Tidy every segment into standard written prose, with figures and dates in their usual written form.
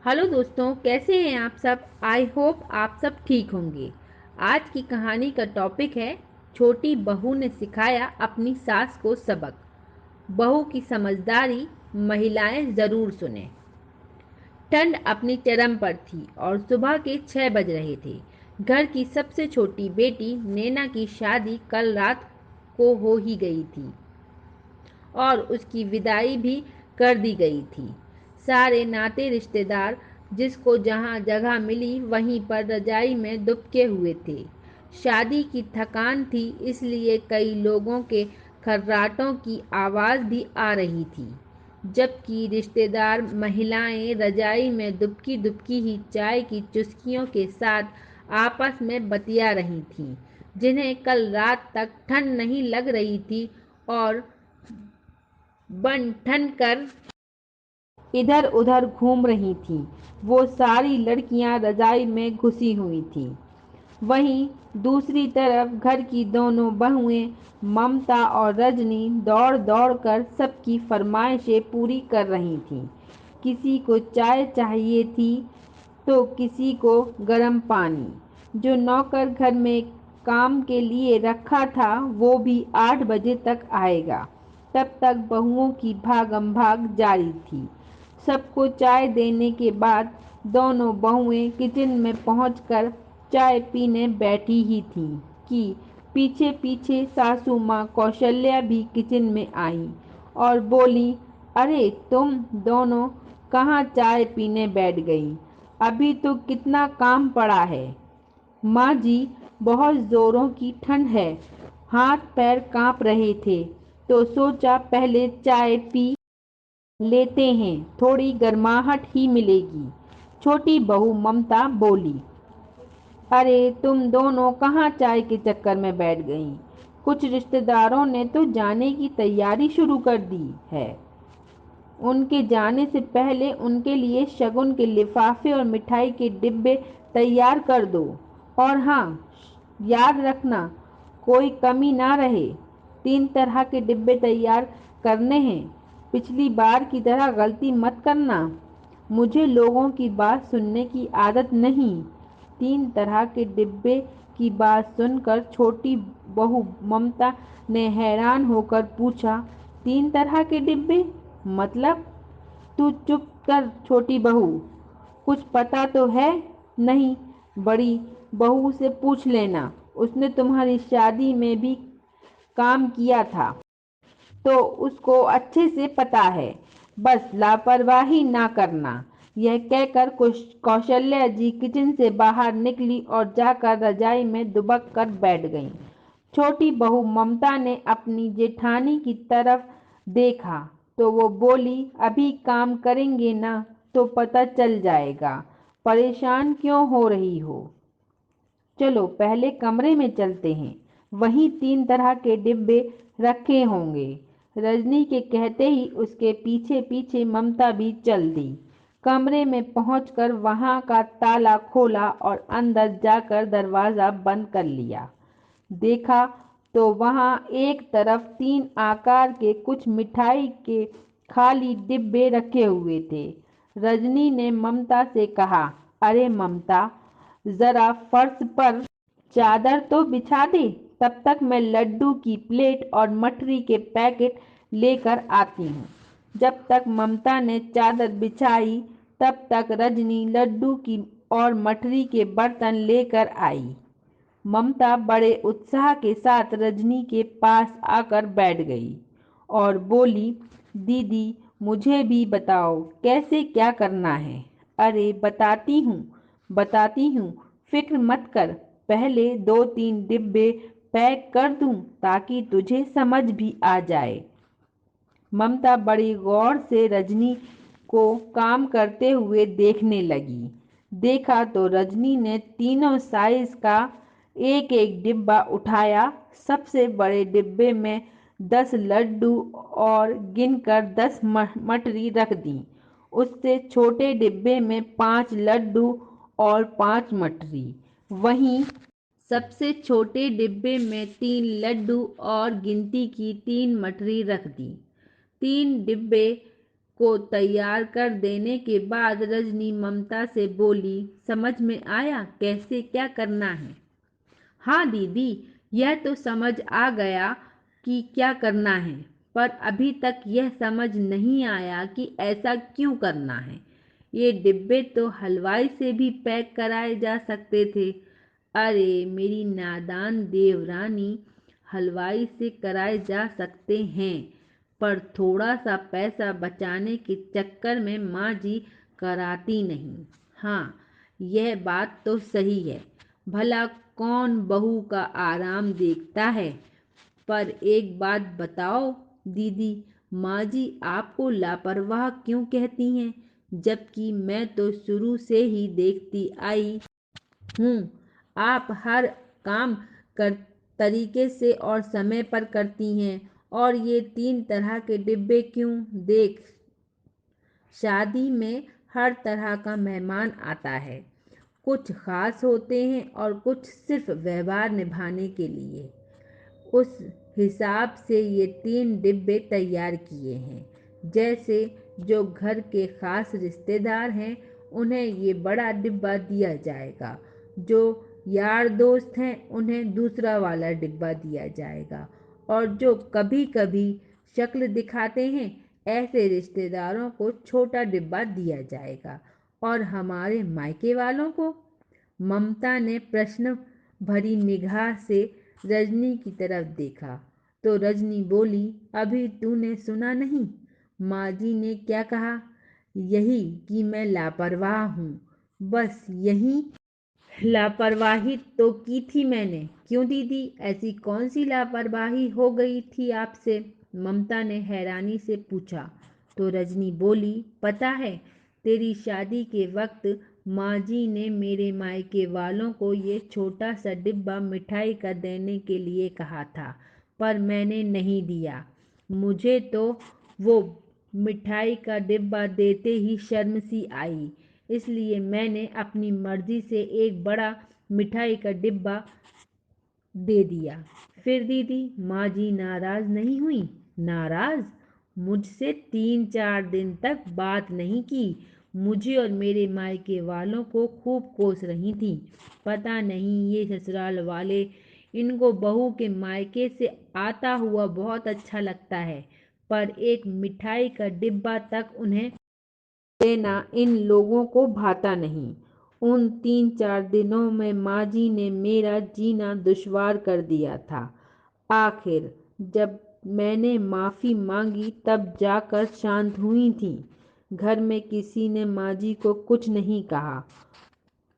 Hello दोस्तों, कैसे हैं आप सब। आई होप आप सब ठीक होंगे। आज की कहानी का टॉपिक है छोटी बहू ने सिखाया अपनी सास को सबक। बहू की समझदारी, महिलाएं ज़रूर सुने। ठंड अपनी चरम पर थी और सुबह के 6 बज रहे थे। घर की सबसे छोटी बेटी नैना की शादी कल रात को हो ही गई थी और उसकी विदाई भी कर दी गई थी। सारे नाते रिश्तेदार जिसको जहाँ जगह मिली वहीं पर रजाई में दुबके हुए थे। शादी की थकान थी, इसलिए कई लोगों के खर्राटों की आवाज़ भी आ रही थी, जबकि रिश्तेदार महिलाएं रजाई में दुबकी दुबकी ही चाय की चुस्कियों के साथ आपस में बतिया रही थीं, जिन्हें कल रात तक ठंड नहीं लग रही थी और बन ठन कर इधर उधर घूम रही थीं। वो सारी लड़कियां रजाई में घुसी हुई थीं। वहीं दूसरी तरफ घर की दोनों बहुएं ममता और रजनी दौड़ दौड़ कर सबकी फरमाइशें पूरी कर रही थीं। किसी को चाय चाहिए थी तो किसी को गर्म पानी। जो नौकर घर में काम के लिए रखा था वो भी 8 बजे तक आएगा। तब तक बहुओं की भागम भाग जारी थी। सबको चाय देने के बाद दोनों बहुएं किचन में पहुंचकर चाय पीने बैठी ही थीं कि पीछे पीछे सासू माँ कौशल्या भी किचन में आई और बोली, अरे तुम दोनों कहाँ चाय पीने बैठ गई? अभी तो कितना काम पड़ा है। माँ जी, बहुत जोरों की ठंड है, हाथ पैर कांप रहे थे तो सोचा पहले चाय पी लेते हैं, थोड़ी गर्माहट ही मिलेगी। छोटी बहू ममता बोली, अरे तुम दोनों कहाँ चाय के चक्कर में बैठ गईं? कुछ रिश्तेदारों ने तो जाने की तैयारी शुरू कर दी है। उनके जाने से पहले उनके लिए शगुन के लिफाफे और मिठाई के डिब्बे तैयार कर दो। और हाँ, याद रखना कोई कमी ना रहे। 3 तरह के डिब्बे तैयार करने हैं। पिछली बार की तरह गलती मत करना। मुझे लोगों की बात सुनने की आदत नहीं। 3 तरह के डिब्बे की बात सुनकर छोटी बहू ममता ने हैरान होकर पूछा, 3 तरह के डिब्बे मतलब? तू चुप कर छोटी बहू, कुछ पता तो है? नहीं, बड़ी बहू से पूछ लेना, उसने तुम्हारी शादी में भी काम किया था तो उसको अच्छे से पता है। बस लापरवाही ना करना। यह कहकर कौशल्या जी किचन से बाहर निकली और जाकर रजाई में दुबक कर बैठ गईं। छोटी बहू ममता ने अपनी जेठानी की तरफ देखा तो वो बोली, अभी काम करेंगे ना तो पता चल जाएगा, परेशान क्यों हो रही हो। चलो पहले कमरे में चलते हैं, वहीं 3 तरह के डिब्बे रखे होंगे। रजनी के कहते ही उसके पीछे पीछे ममता भी चल दी। कमरे में पहुंचकर वहां का ताला खोला और अंदर जाकर दरवाज़ा बंद कर लिया। देखा तो वहां एक तरफ 3 आकार के कुछ मिठाई के खाली डिब्बे रखे हुए थे। रजनी ने ममता से कहा, अरे ममता, जरा फर्श पर चादर तो बिछा दे, तब तक मैं लड्डू की प्लेट और मठरी के पैकेट लेकर आती हूँ। जब तक ममता ने चादर बिछाई तब तक रजनी लड्डू की और मठरी के बर्तन लेकर आई। ममता बड़े उत्साह के साथ रजनी के पास आकर बैठ गई और बोली, दीदी मुझे भी बताओ कैसे क्या करना है। अरे बताती हूँ, फिक्र मत कर। पहले 2-3 डिब्बे पैक कर दूं ताकि तुझे समझ भी आ जाए। ममता बड़ी गौर से रजनी को काम करते हुए देखने लगी। देखा तो रजनी ने तीनों साइज का एक एक डिब्बा उठाया। सबसे बड़े डिब्बे में 10 लड्डू और गिनकर 10 मठरी रख दी। उससे छोटे डिब्बे में 5 लड्डू और 5 मठरी। वहीं सबसे छोटे डिब्बे में 3 लड्डू और गिनती की 3 मठरी रख दी। 3 डिब्बे को तैयार कर देने के बाद रजनी ममता से बोली, समझ में आया कैसे क्या करना है? हाँ दीदी, यह तो समझ आ गया कि क्या करना है, पर अभी तक यह समझ नहीं आया कि ऐसा क्यों करना है। ये डिब्बे तो हलवाई से भी पैक कराए जा सकते थे। अरे मेरी नादान देवरानी, हलवाई से कराए जा सकते हैं, पर थोड़ा सा पैसा बचाने के चक्कर में माँ जी कराती नहीं। हाँ, यह बात तो सही है। भला कौन बहू का आराम देखता है? पर एक बात बताओ दीदी, माँ जी आपको लापरवाह क्यों कहती हैं, जबकि मैं तो शुरू से ही देखती आई हूँ आप हर काम कर तरीके से और समय पर करती हैं। और ये 3 तरह के डिब्बे क्यों? देख, शादी में हर तरह का मेहमान आता है। कुछ खास होते हैं और कुछ सिर्फ व्यवहार निभाने के लिए। उस हिसाब से ये 3 डिब्बे तैयार किए हैं। जैसे जो घर के खास रिश्तेदार हैं उन्हें ये बड़ा डिब्बा दिया जाएगा, जो यार दोस्त हैं उन्हें दूसरा वाला डिब्बा दिया जाएगा, और जो कभी कभी शक्ल दिखाते हैं ऐसे रिश्तेदारों को छोटा डिब्बा दिया जाएगा। और हमारे मायके वालों को? ममता ने प्रश्न भरी निगाह से रजनी की तरफ देखा तो रजनी बोली, अभी तूने सुना नहीं माँ जी ने क्या कहा? यही कि मैं लापरवाह हूँ, बस यही। लापरवाही तो की थी मैंने। क्यों दीदी, ऐसी कौन सी लापरवाही हो गई थी आपसे? ममता ने हैरानी से पूछा। तो रजनी बोली, पता है, तेरी शादी के वक्त माँ जी ने मेरे मायके वालों को ये छोटा सा डिब्बा मिठाई का देने के लिए कहा था, पर मैंने नहीं दिया। मुझे तो वो मिठाई का डिब्बा देते ही शर्म सी आई, इसलिए मैंने अपनी मर्जी से एक बड़ा मिठाई का डिब्बा दे दिया। फिर दीदी, माँ जी नाराज नहीं हुई? नाराज? मुझसे 3-4 दिन तक बात नहीं की। मुझे और मेरे मायके वालों को खूब कोस रही थी। पता नहीं ये ससुराल वाले, इनको बहू के मायके से आता हुआ बहुत अच्छा लगता है, पर एक मिठाई का डिब्बा तक उन्हें देना इन लोगों को भाता नहीं। उन 3-4 दिनों में माँ जी ने मेरा जीना दुश्वार कर दिया था। आखिर जब मैंने माफ़ी मांगी तब जाकर शांत हुई थी। घर में किसी ने माँ जी को कुछ नहीं कहा।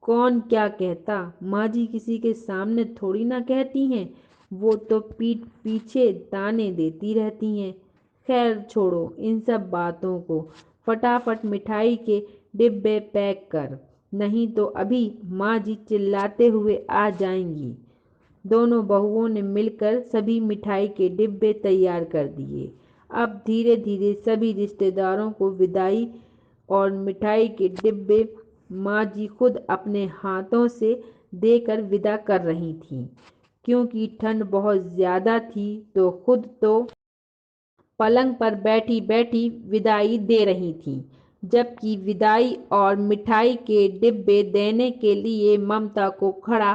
कौन क्या कहता, माँ जी किसी के सामने थोड़ी ना कहती हैं, वो तो पीठ पीछे ताने देती रहती हैं। खैर छोड़ो इन सब बातों को, फटाफट मिठाई के डिब्बे पैक कर, नहीं तो अभी माँ जी चिल्लाते हुए आ जाएंगी। दोनों बहुओं ने मिलकर सभी मिठाई के डिब्बे तैयार कर दिए। अब धीरे धीरे सभी रिश्तेदारों को विदाई और मिठाई के डिब्बे माँ जी खुद अपने हाथों से देकर विदा कर रही थीं। क्योंकि ठंड बहुत ज़्यादा थी तो खुद तो पलंग पर बैठी बैठी विदाई दे रही थीं, जबकि विदाई और मिठाई के डिब्बे देने के लिए ममता को खड़ा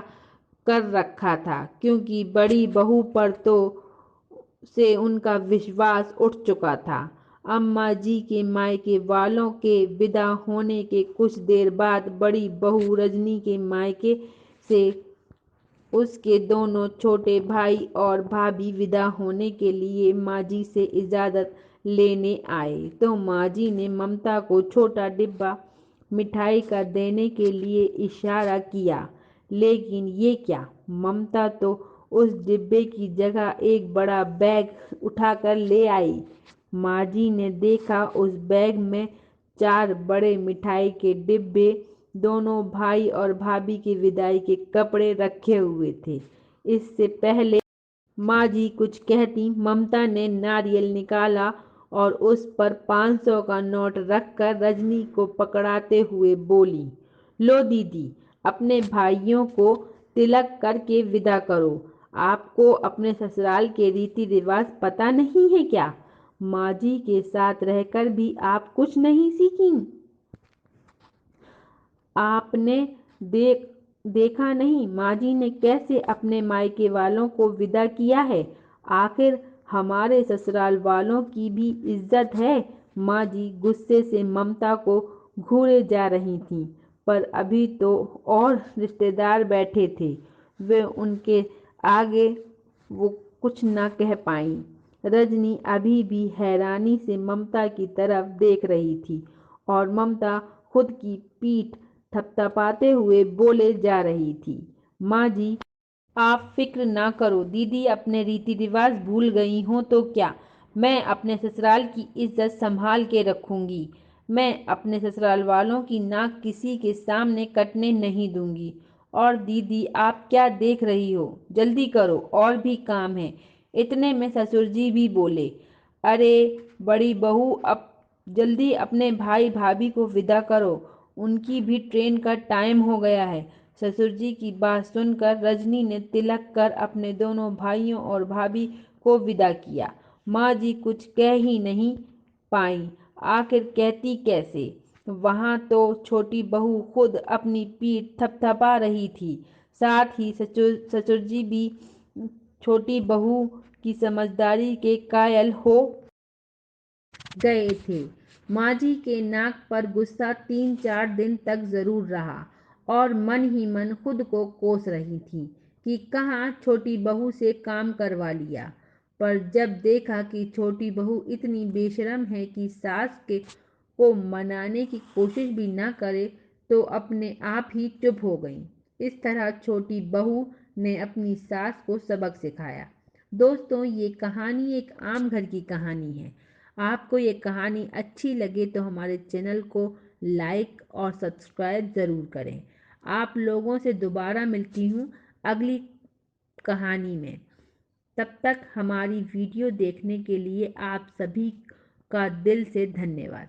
कर रखा था, क्योंकि बड़ी बहू पर तो से उनका विश्वास उठ चुका था। अम्मा जी के मायके वालों के विदा होने के कुछ देर बाद बड़ी बहू रजनी के मायके से उसके दोनों छोटे भाई और भाभी विदा होने के लिए माँ जी से इजाज़त लेने आए, तो माँ जी ने ममता को छोटा डिब्बा मिठाई का देने के लिए इशारा किया। लेकिन ये क्या, ममता तो उस डिब्बे की जगह एक बड़ा बैग उठाकर ले आई। माँ जी ने देखा उस बैग में 4 बड़े मिठाई के डिब्बे, दोनों भाई और भाभी की विदाई के कपड़े रखे हुए थे। इससे पहले माँ जी कुछ कहती, ममता ने नारियल निकाला और उस पर 500 का नोट रखकर रजनी को पकड़ाते हुए बोली, लो दीदी, अपने भाइयों को तिलक करके विदा करो। आपको अपने ससुराल के रीति रिवाज पता नहीं है क्या? माँ जी के साथ रहकर भी आप कुछ नहीं सीखीं? आपने देखा नहीं माँ जी ने कैसे अपने मायके वालों को विदा किया है। आखिर हमारे ससुराल वालों की भी इज्जत है। माँ जी गुस्से से ममता को घूरे जा रही थीं, पर अभी तो और रिश्तेदार बैठे थे। वे उनके आगे वो कुछ न कह पाईं। रजनी अभी भी हैरानी से ममता की तरफ देख रही थी और ममता खुद की पीठ थपथपाते हुए बोले जा रही थी, माँ जी आप फिक्र ना करो। दीदी अपने रीति रिवाज भूल गई हो तो क्या, मैं अपने ससुराल की इज्जत संभाल के रखूंगी। मैं अपने ससुराल वालों की नाक किसी के सामने कटने नहीं दूंगी। और दीदी आप क्या देख रही हो, जल्दी करो और भी काम है। इतने में ससुर जी भी बोले, अरे बड़ी बहू अब जल्दी अपने भाई भाभी को विदा करो, उनकी भी ट्रेन का टाइम हो गया है। ससुर जी की बात सुनकर रजनी ने तिलक कर अपने दोनों भाइयों और भाभी को विदा किया। माँ जी कुछ कह ही नहीं पाई, आखिर कहती कैसे। वहां तो छोटी बहू खुद अपनी पीठ थपथपा रही थी, साथ ही ससुर जी भी छोटी बहू की समझदारी के कायल हो गए थे। माँ जी के नाक पर गुस्सा 3-4 दिन तक जरूर रहा और मन ही मन खुद को कोस रही थी कि कहाँ छोटी बहू से काम करवा लिया। पर जब देखा कि छोटी बहू इतनी बेशर्म है कि सास के को मनाने की कोशिश भी ना करे, तो अपने आप ही चुप हो गई। इस तरह छोटी बहू ने अपनी सास को सबक सिखाया। दोस्तों, ये कहानी एक आम घर की कहानी है। आपको ये कहानी अच्छी लगे तो हमारे चैनल को लाइक और सब्सक्राइब ज़रूर करें। आप लोगों से दोबारा मिलती हूँ अगली कहानी में। तब तक हमारी वीडियो देखने के लिए आप सभी का दिल से धन्यवाद।